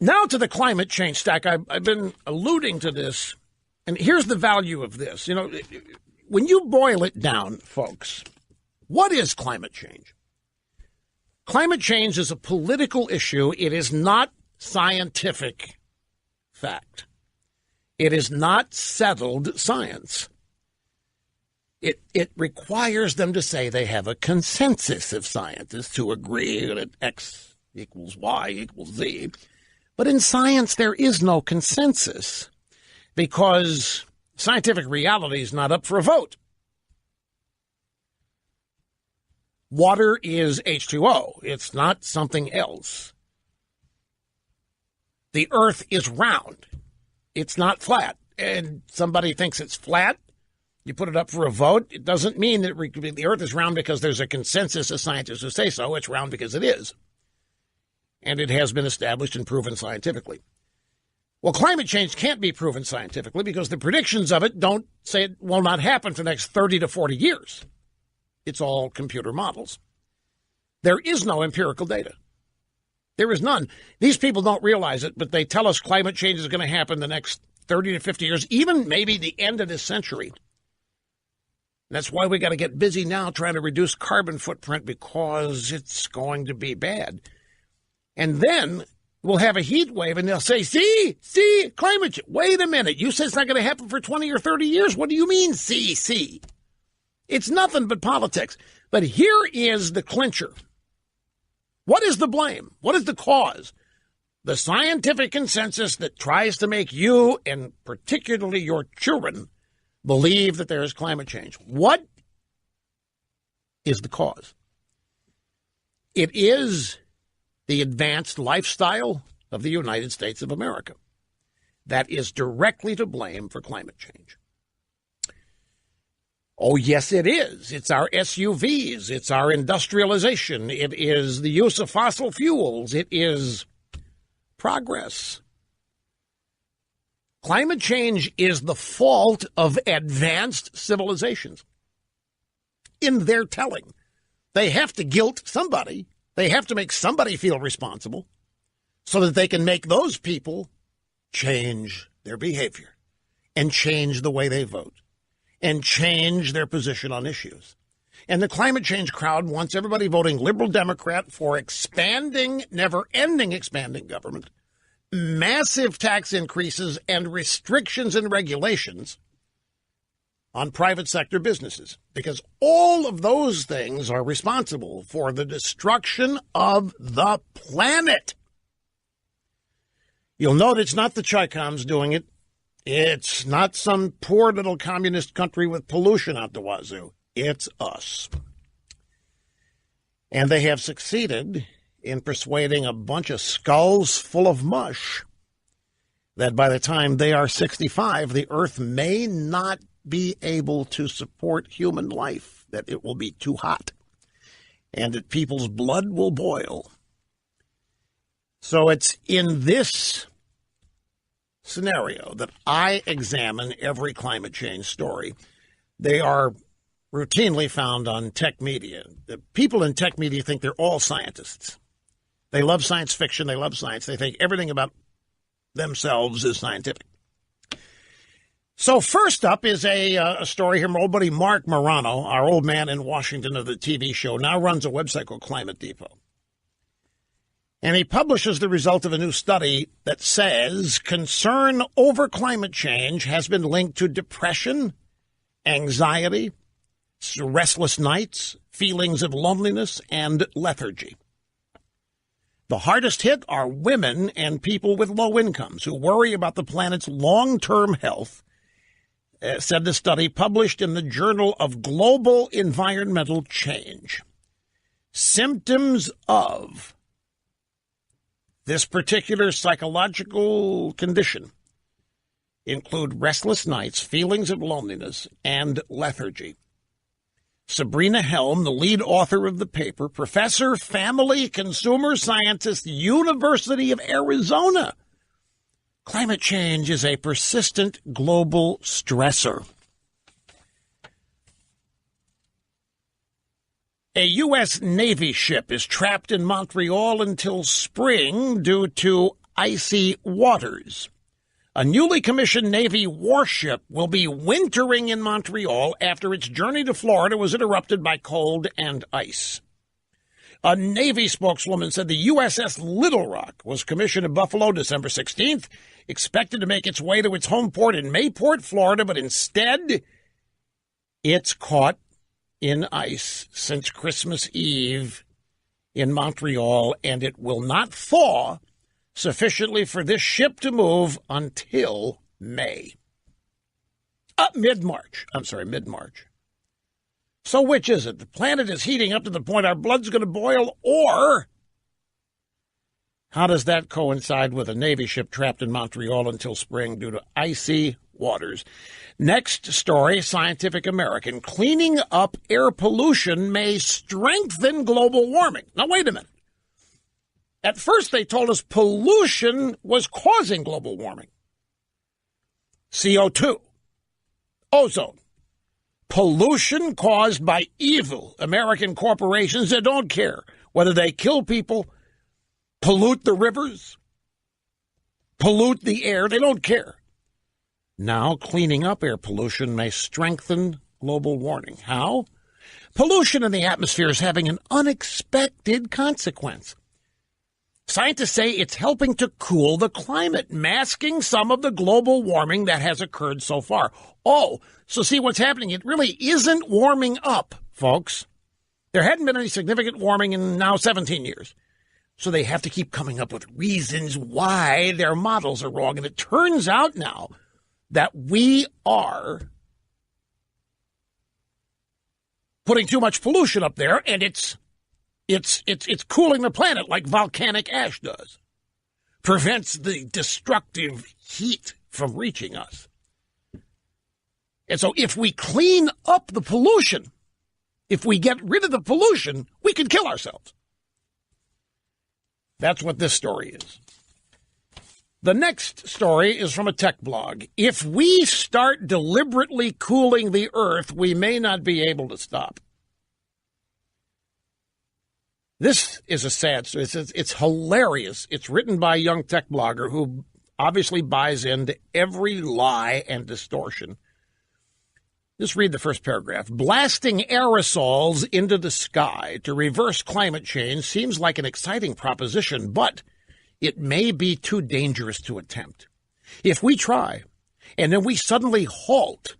Now to the climate change stack. I've been alluding to this, and here's the value of this. You know, when you boil it down, folks, what is climate change? Climate change is a political issue. It is not scientific fact. It is not settled science. It requires them to say they have a consensus of scientists who agree that X equals Y equals Z. But in science, there is no consensus because scientific reality is not up for a vote. Water is H2O. It's not something else. The earth is round. It's not flat. And somebody thinks it's flat. You put it up for a vote. It doesn't mean that the earth is round because there's a consensus of scientists who say so. It's round because it is. And it has been established and proven scientifically. Well, climate change can't be proven scientifically because the predictions of it don't say it will not happen for the next 30 to 40 years. It's all computer models. There is no empirical data. There is none. These people don't realize it, but they tell us climate change is going to happen the next 30 to 50 years, even maybe the end of this century. That's why we got to get busy now trying to reduce carbon footprint because it's going to be bad. And then we'll have a heat wave and they'll say, see, climate change. Wait a minute. You said it's not going to happen for 20 or 30 years. What do you mean, see? It's nothing but politics. But here is the clincher. What is the blame? What is the cause? The scientific consensus that tries to make you, and particularly your children, believe that there is climate change. What is the cause? It is the advanced lifestyle of the United States of America. That is directly to blame for climate change. Oh, yes, it is. It's our SUVs. It's our industrialization. It is the use of fossil fuels. It is progress. Climate change is the fault of advanced civilizations. In their telling, they have to guilt somebody. They have to make somebody feel responsible so that they can make those people change their behavior and change the way they vote and change their position on issues. And the climate change crowd wants everybody voting liberal Democrat for expanding, never-ending expanding government, massive tax increases, and restrictions and regulations on private sector businesses, because all of those things are responsible for the destruction of the planet. You'll note it's not the Chi-Coms doing it. It's not some poor little communist country with pollution out the wazoo. It's us. And they have succeeded in persuading a bunch of skulls full of mush that by the time they are 65, the earth may not be able to support human life, that it will be too hot, and that people's blood will boil. So it's in this scenario that I examine every climate change story. They are routinely found on tech media. The people in tech media think they're all scientists. They love science fiction. They love science. They think everything about themselves is scientific. So first up is a story here from old buddy Mark Morano, our old man in Washington of the TV show, now runs a website called Climate Depot. And he publishes the result of a new study that says concern over climate change has been linked to depression, anxiety, restless nights, feelings of loneliness, and lethargy. The hardest hit are women and people with low incomes who worry about the planet's long-term health, said the study published in the Journal of Global Environmental Change. Symptoms of this particular psychological condition include restless nights, feelings of loneliness, and lethargy. Sabrina Helm, the lead author of the paper, professor, family consumer scientist, University of Arizona. Climate change is a persistent global stressor. A U.S. Navy ship is trapped in Montreal until spring due to icy waters. A newly commissioned Navy warship will be wintering in Montreal after its journey to Florida was interrupted by cold and ice. A Navy spokeswoman said the USS Little Rock was commissioned in Buffalo December 16th, expected to make its way to its home port in Mayport, Florida, but instead it's caught in ice since Christmas Eve in Montreal, and it will not thaw sufficiently for this ship to move until May. Mid-March. So which is it? The planet is heating up to the point our blood's going to boil, or how does that coincide with a Navy ship trapped in Montreal until spring due to icy waters? Next story, Scientific American. Cleaning up air pollution may strengthen global warming. Now, wait a minute. At first, they told us pollution was causing global warming. CO2, ozone, pollution caused by evil American corporations that don't care whether they kill people, pollute the rivers, pollute the air. They don't care. Now, cleaning up air pollution may strengthen global warming. How? Pollution in the atmosphere is having an unexpected consequence. Scientists say it's helping to cool the climate, masking some of the global warming that has occurred so far. Oh, so see what's happening? It really isn't warming up, folks. There hadn't been any significant warming in now 17 years. So they have to keep coming up with reasons why their models are wrong. And it turns out now that we are putting too much pollution up there, and it's cooling the planet like volcanic ash does. Prevents the destructive heat from reaching us. And so if we clean up the pollution, if we get rid of the pollution, we can kill ourselves. That's what this story is. The next story is from a tech blog. If we start deliberately cooling the earth, we may not be able to stop. This is a sad story. It's hilarious. It's written by a young tech blogger who obviously buys into every lie and distortion. Just read the first paragraph. Blasting aerosols into the sky to reverse climate change seems like an exciting proposition, but it may be too dangerous to attempt. If we try, and then we suddenly halt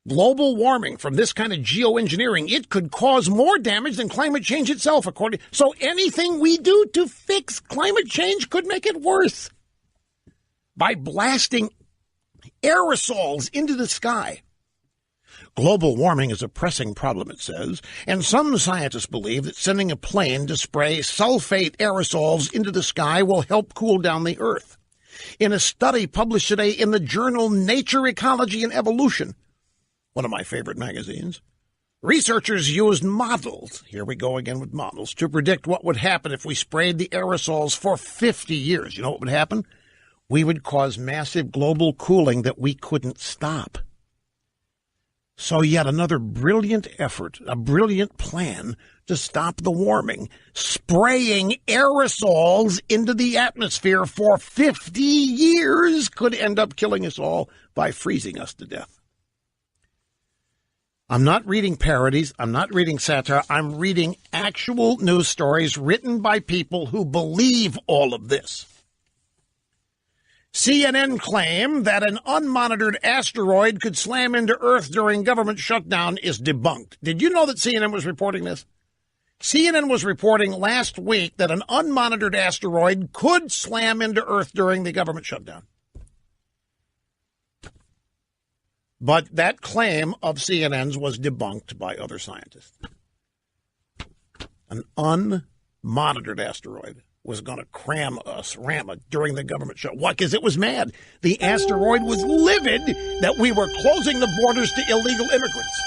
global warming from this kind of geoengineering, it could cause more damage than climate change itself, So anything we do to fix climate change could make it worse. By blasting aerosols into the sky. Global warming is a pressing problem, it says, and some scientists believe that sending a plane to spray sulfate aerosols into the sky will help cool down the Earth. In a study published today in the journal Nature, Ecology, and Evolution, one of my favorite magazines, researchers used models, here we go again with models, to predict what would happen if we sprayed the aerosols for 50 years. You know what would happen? We would cause massive global cooling that we couldn't stop. So yet another brilliant effort, a brilliant plan to stop the warming, spraying aerosols into the atmosphere for 50 years could end up killing us all by freezing us to death. I'm not reading parodies. I'm not reading satire. I'm reading actual news stories written by people who believe all of this. CNN claim that an unmonitored asteroid could slam into Earth during government shutdown is debunked. Did you know that CNN was reporting this? CNN was reporting last week that an unmonitored asteroid could slam into Earth during the government shutdown. But that claim of CNN's was debunked by other scientists. An unmonitored asteroid was going to ram us during the government shut. Why? Because it was mad. The asteroid was livid that we were closing the borders to illegal immigrants.